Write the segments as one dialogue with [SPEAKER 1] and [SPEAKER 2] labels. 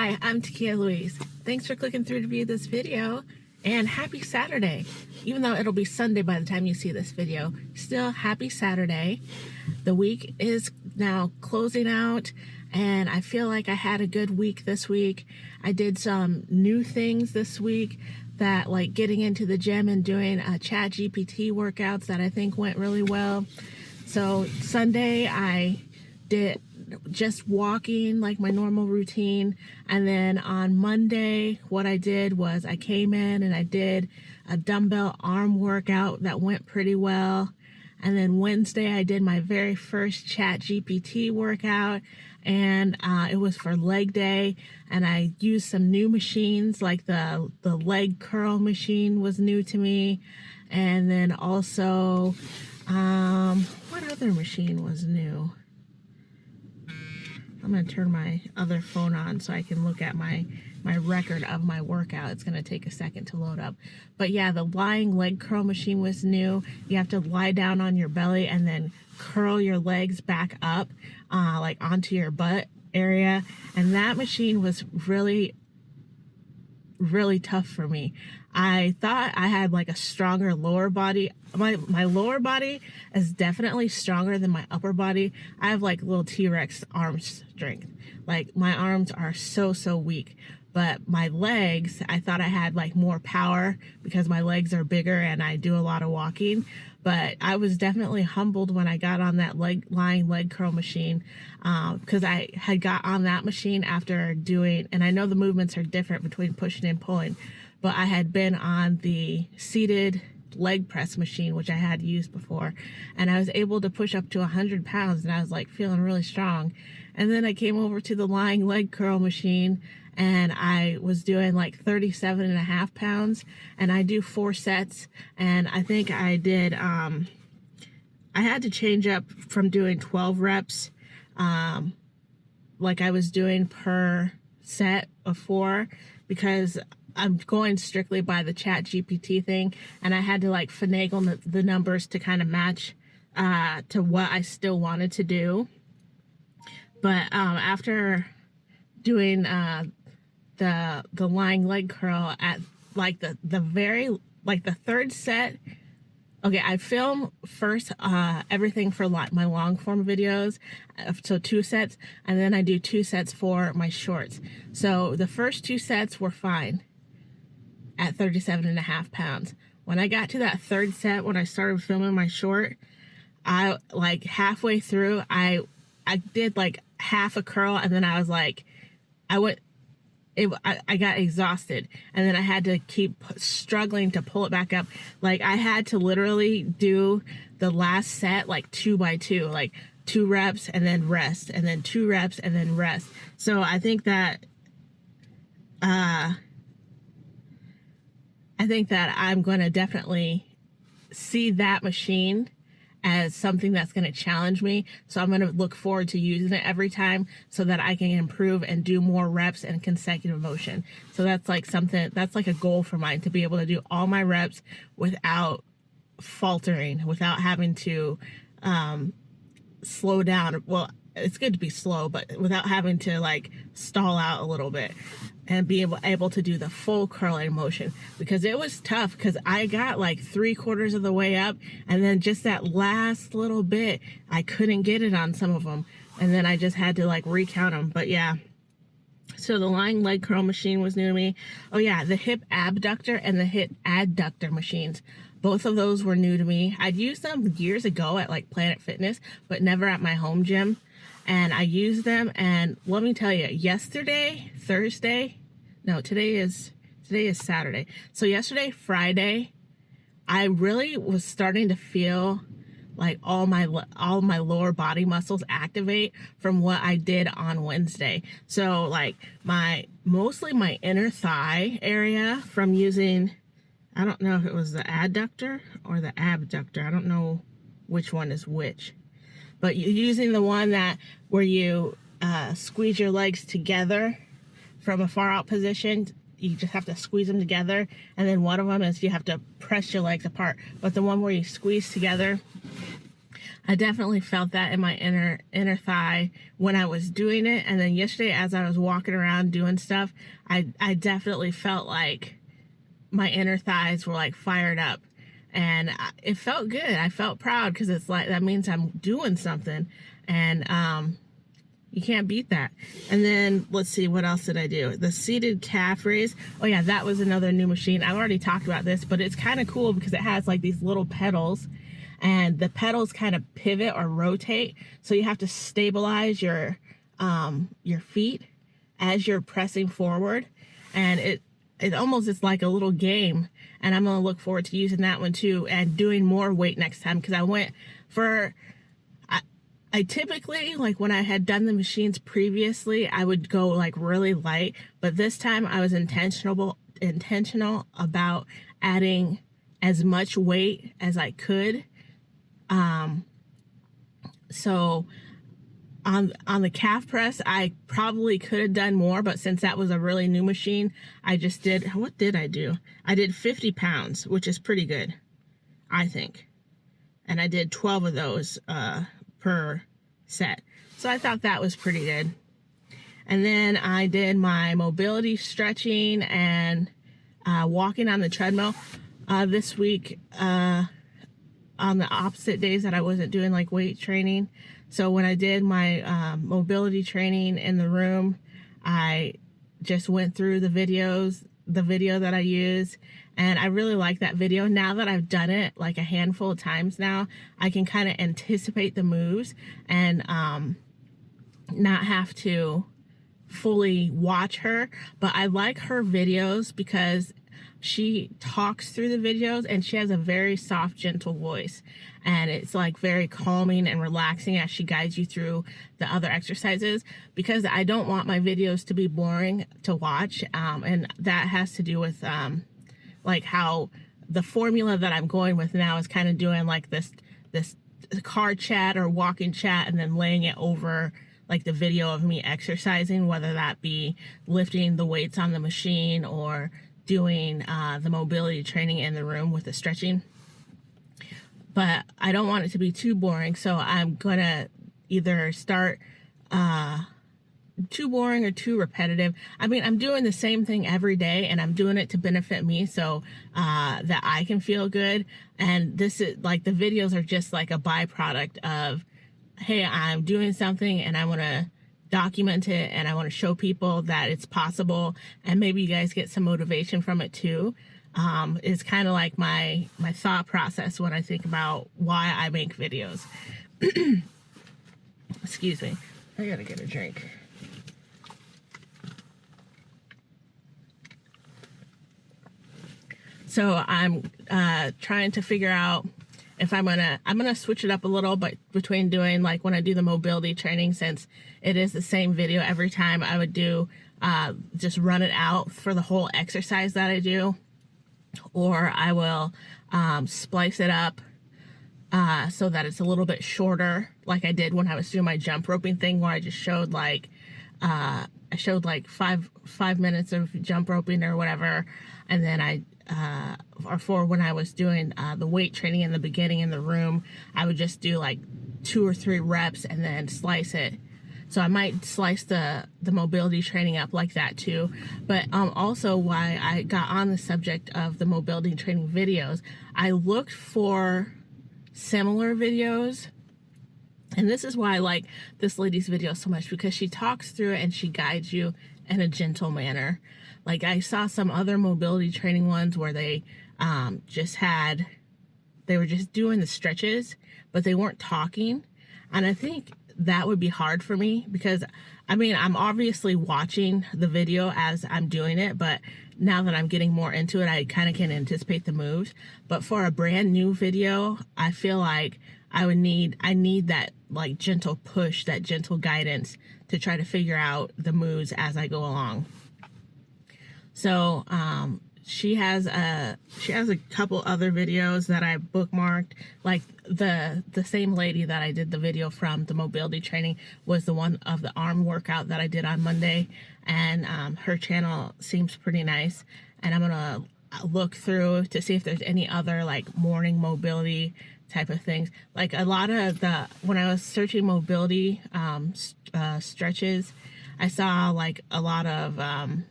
[SPEAKER 1] Hi, I'm TakiyahLouise. Thanks for clicking through to view this video, and happy Saturday. Even though it'll be Sunday by the time you see this video, still happy Saturday. The week is now closing out, and I feel like I had a good week this week. I did some new things this week, that like getting into the gym and doing ChatGPT workouts that I think went really well. So Sunday I did just walking like my normal routine, and then on Monday what I did was I came in and I did a dumbbell arm workout that went pretty well. And then Wednesday I did my very first ChatGPT workout, and it was for leg day, and I used some new machines, like the leg curl machine was new to me. And then also what other machine was new? I'm going to turn my other phone on so I can look at my record of my workout. It's going to take a second to load up. But yeah, the lying leg curl machine was new. You have to lie down on your belly and then curl your legs back up like onto your butt area. And that machine was really tough for me. I thought I had like a stronger lower body. My lower body is definitely stronger than my upper body. I have like little T-Rex arm strength. Like my arms are so weak. But my legs, I thought I had like more power because my legs are bigger and I do a lot of walking. But I was definitely humbled when I got on that lying leg curl machine, because I had got on that machine after doing, and I know the movements are different between pushing and pulling, but I had been on the seated leg press machine, which I had used before, and I was able to push up to 100 pounds, and I was like feeling really strong. And then I came over to the lying leg curl machine, and I was doing like 37.5 pounds, and I do 4 sets. And I think I did, I had to change up from doing 12 reps, like I was doing per set of 4, because I'm going strictly by the ChatGPT thing, and I had to like finagle the numbers to kind of match to what I still wanted to do. But after doing the lying leg curl at like the third set, okay, I film first everything for my long form videos, so 2 sets, and then I do 2 sets for my shorts. So the first 2 sets were fine at 37.5 pounds. When I got to that third set, when I started filming my short, I like halfway through, I did like half a curl, and then I was like, I got exhausted, and then I had to keep struggling to pull it back up. Like I had to literally do the last set like 2 by 2, like 2 reps and then rest, and then 2 reps and then rest. So I think that I'm going to definitely see that machine as something that's going to challenge me. So I'm going to look forward to using it every time so that I can improve and do more reps and consecutive motion. So that's like something, that's like a goal for mine, to be able to do all my reps without faltering, without having to slow down. Well, it's good to be slow, but without having to like stall out a little bit, and be able to do the full curling motion, because it was tough, because I got like 3/4 of the way up, and then just that last little bit I couldn't get it on some of them, and then I just had to like recount them. But yeah, so the lying leg curl machine was new to me. Oh yeah, the hip abductor and the hip adductor machines, both of those were new to me. I'd used them years ago at like Planet Fitness, but never at my home gym. And I used them, and let me tell you, today is Saturday. So yesterday, Friday, I really was starting to feel like all my lower body muscles activate from what I did on Wednesday. So like mostly my inner thigh area from using, I don't know if it was the adductor or the abductor. I don't know which one is which. But using the one where you squeeze your legs together from a far out position, you just have to squeeze them together. And then one of them is you have to press your legs apart. But the one where you squeeze together, I definitely felt that in my inner thigh when I was doing it. And then yesterday, as I was walking around doing stuff, I definitely felt like my inner thighs were like fired up, and it felt good. I felt proud because it's like, that means I'm doing something, and you can't beat that. And then let's see, what else did I do? The seated calf raise. Oh yeah, that was another new machine. I've already talked about this, but it's kind of cool because it has like these little pedals, and the pedals kind of pivot or rotate, so you have to stabilize your feet as you're pressing forward, and it almost is like a little game. And I'm gonna look forward to using that one too, and doing more weight next time, because I went for, I typically, like when I had done the machines previously, I would go like really light, but this time I was intentional about adding as much weight as I could. So on the calf press, I probably could have done more, but since that was a really new machine, I just did, what did I do? I did 50 pounds, which is pretty good, I think. And I did 12 of those per set. So I thought that was pretty good. And then I did my mobility stretching and walking on the treadmill this week on the opposite days that I wasn't doing like weight training. So when I did my mobility training in the room, I just went through the video that I use, and I really like that video. Now that I've done it like a handful of times now, I can kind of anticipate the moves and not have to fully watch her. But I like her videos because she talks through the videos, and she has a very soft, gentle voice, and it's like very calming and relaxing as she guides you through the other exercises, because I don't want my videos to be boring to watch, and that has to do with like how the formula that I'm going with now is kind of doing like this car chat or walking chat, and then laying it over like the video of me exercising, whether that be lifting the weights on the machine or doing the mobility training in the room with the stretching. But I don't want it to be too boring, so I'm gonna either start too boring or too repetitive. I mean, I'm doing the same thing every day, and I'm doing it to benefit me, so that I can feel good. And this is like, the videos are just like a byproduct of, hey, I'm doing something and I want to document it, and I want to show people that it's possible, and maybe you guys get some motivation from it too. It's kind of like my thought process when I think about why I make videos. Excuse me, I gotta get a drink. So I'm trying to figure out if I'm gonna switch it up a little, but between doing, like when I do the mobility training, since it is the same video every time, I would do just run it out for the whole exercise that I do, or I will splice it up so that it's a little bit shorter, like I did when I was doing my jump roping thing, where I just showed like five minutes of jump roping or whatever, and then or for when I was doing the weight training in the beginning in the room, I would just do like 2 or 3 reps and then slice it. So I might slice the mobility training up like that too. But also, why I got on the subject of the mobility training videos, I looked for similar videos. And this is why I like this lady's video so much, because she talks through it and she guides you in a gentle manner. Like, I saw some other mobility training ones where they were just doing the stretches, but they weren't talking. And I think that would be hard for me, because I mean, I'm obviously watching the video as I'm doing it, but now that I'm getting more into it, I kind of can anticipate the moves. But for a brand new video, I feel like I need that like gentle push, that gentle guidance to try to figure out the moves as I go along. So she has a couple other videos that I bookmarked. Like the same lady that I did the video from, the mobility training, was the one of the arm workout that I did on Monday, and her channel seems pretty nice. And I'm gonna look through to see if there's any other like morning mobility type of things. Like a lot of when I was searching mobility stretches, I saw like a lot of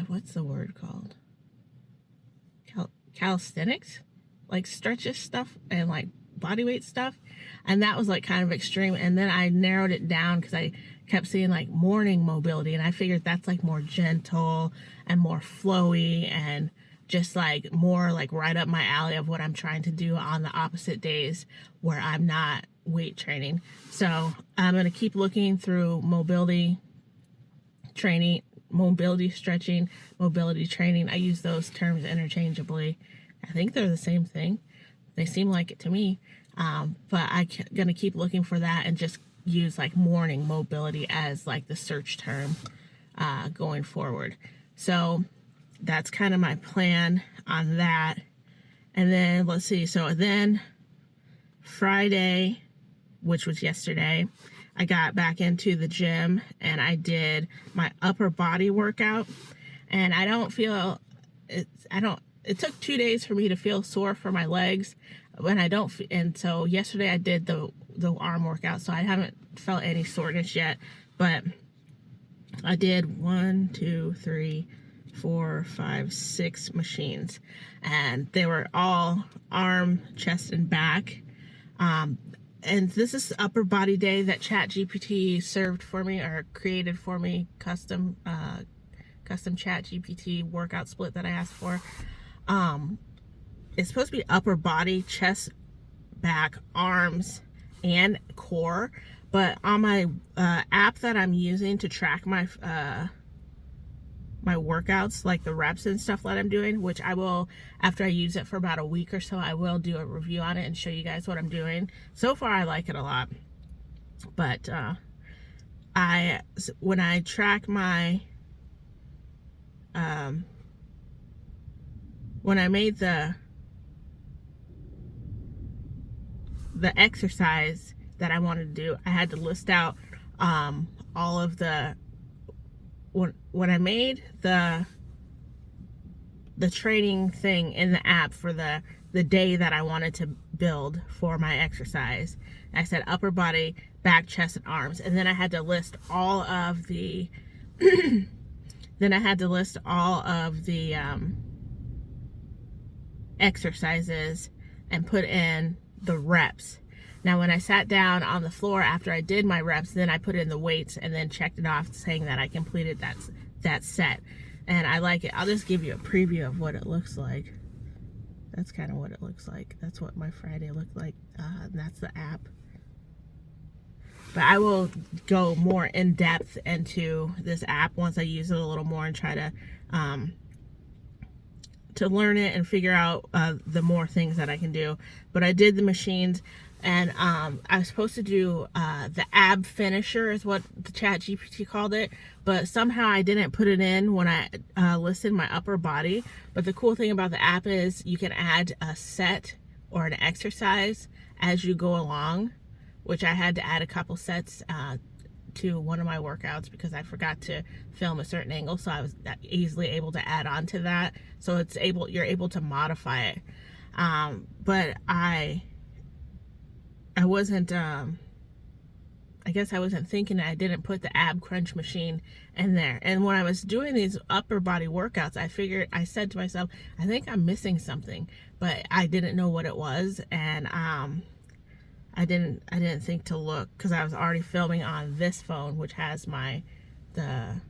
[SPEAKER 1] what's the word called? Calisthenics, like stretches stuff and like body weight stuff, and that was like kind of extreme. And then I narrowed it down because I kept seeing like morning mobility, and I figured that's like more gentle and more flowy and just like more like right up my alley of what I'm trying to do on the opposite days where I'm not weight training. So I'm going to keep looking through mobility training, mobility stretching, mobility training. I use those terms interchangeably. I think they're the same thing. They seem like it to me. But I'm going to keep looking for that and just use like morning mobility as like the search term going forward. So that's kind of my plan on that. And then let's see. So then Friday, which was yesterday, I got back into the gym and I did my upper body workout, and I don't feel it took 2 days for me to feel sore for my legs when I don't. And so yesterday I did the arm workout, so I haven't felt any soreness yet, but I did 1, 2, 3, 4, 5, 6 machines, and they were all arm, chest, and back. And this is upper body day that ChatGPT served for me, or created for me, custom ChatGPT workout split that I asked for. It's supposed to be upper body, chest, back, arms, and core. But on my app that I'm using to track my my workouts, like the reps and stuff that I'm doing, which I will, after I use it for about a week or so, I will do a review on it and show you guys what I'm doing. So far I like it a lot, but when I track my when I made the exercise that I wanted to do, I had to list out all of the, when I made the training thing in the app for the day that I wanted to build for my exercise, I said upper body, back, chest, and arms, and then I had to list all of the exercises and put in the reps. Now when I sat down on the floor after I did my reps, then I put in the weights and then checked it off saying that I completed that set. And I like it. I'll just give you a preview of what it looks like. That's kind of what it looks like. That's what my Friday looked like. That's the app. But I will go more in depth into this app once I use it a little more and try to learn it and figure out the more things that I can do. But I did the machines, and I was supposed to do the ab finisher is what the ChatGPT called it, but somehow I didn't put it in when I listed my upper body. But the cool thing about the app is you can add a set or an exercise as you go along, which I had to add a couple sets to one of my workouts because I forgot to film a certain angle, so I was easily able to add on to that. So you're able to modify it. But I wasn't I guess I wasn't thinking that I didn't put the ab crunch machine in there. And when I was doing these upper body workouts, I said to myself, I think I'm missing something, but I didn't know what it was. And I didn't think to look because I was already filming on this phone, which has the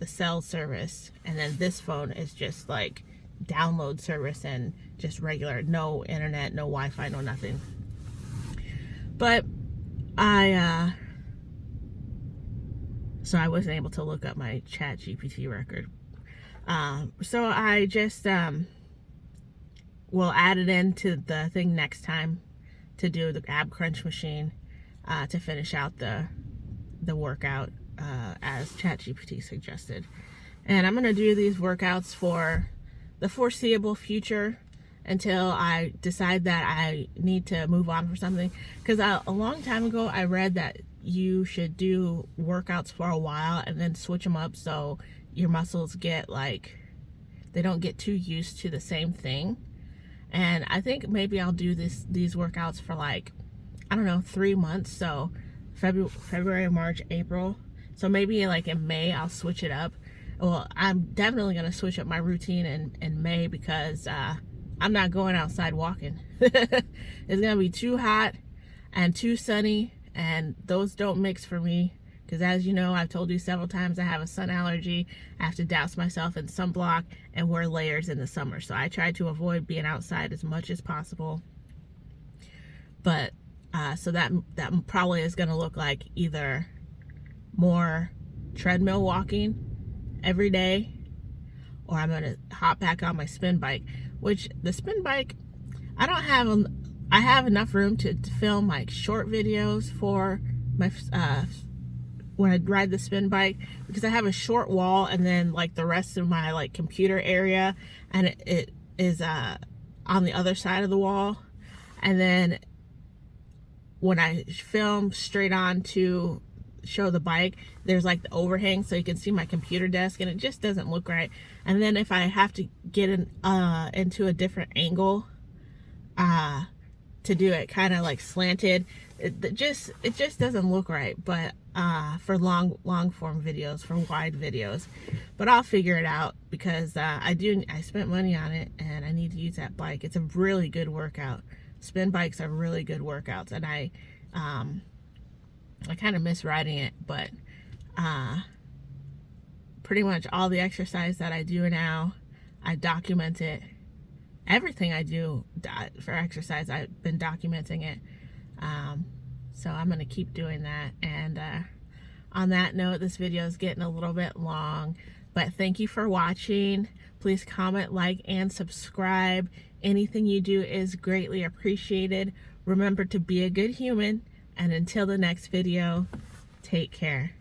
[SPEAKER 1] cell service, and then this phone is just like download service and just regular, no internet, no Wi-Fi, no nothing. But so I wasn't able to look up my ChatGPT record. So I just will add it into the thing next time to do the ab crunch machine to finish out the workout as ChatGPT suggested. And I'm going to do these workouts for the foreseeable future until I decide that I need to move on for something. Because a long time ago I read that you should do workouts for a while and then switch them up so your muscles get like they don't get too used to the same thing. And I think maybe I'll do these workouts for like, I don't know, 3 months. So February, March, April. So maybe like in May I'll switch it up. Well, I'm definitely gonna switch up my routine in May, because I'm not going outside walking. It's gonna be too hot and too sunny, and those don't mix for me. Because as you know, I've told you several times, I have a sun allergy. I have to douse myself in sunblock and wear layers in the summer. So I try to avoid being outside as much as possible. But so that probably is going to look like either more treadmill walking every day, or I'm going to hop back on my spin bike. Which the spin bike, I have enough room to film like short videos for my when I ride the spin bike, because I have a short wall and then like the rest of my like computer area, and it is on the other side of the wall. And then when I film straight on to show the bike, there's like the overhang, so you can see my computer desk, and it just doesn't look right. And then if I have to get into a different angle to do it kind of like slanted, it just doesn't look right. But for long form videos, for wide videos, but I'll figure it out, because I spent money on it and I need to use that bike. It's a really good workout. Spin bikes are really good workouts, and I kind of miss riding it. But pretty much all the exercise that I do now, I document it. Everything I do for exercise, I've been documenting it. So I'm going to keep doing that. And on that note, this video is getting a little bit long, but thank you for watching. Please comment, like, and subscribe. Anything you do is greatly appreciated. Remember to be a good human, and until the next video, take care.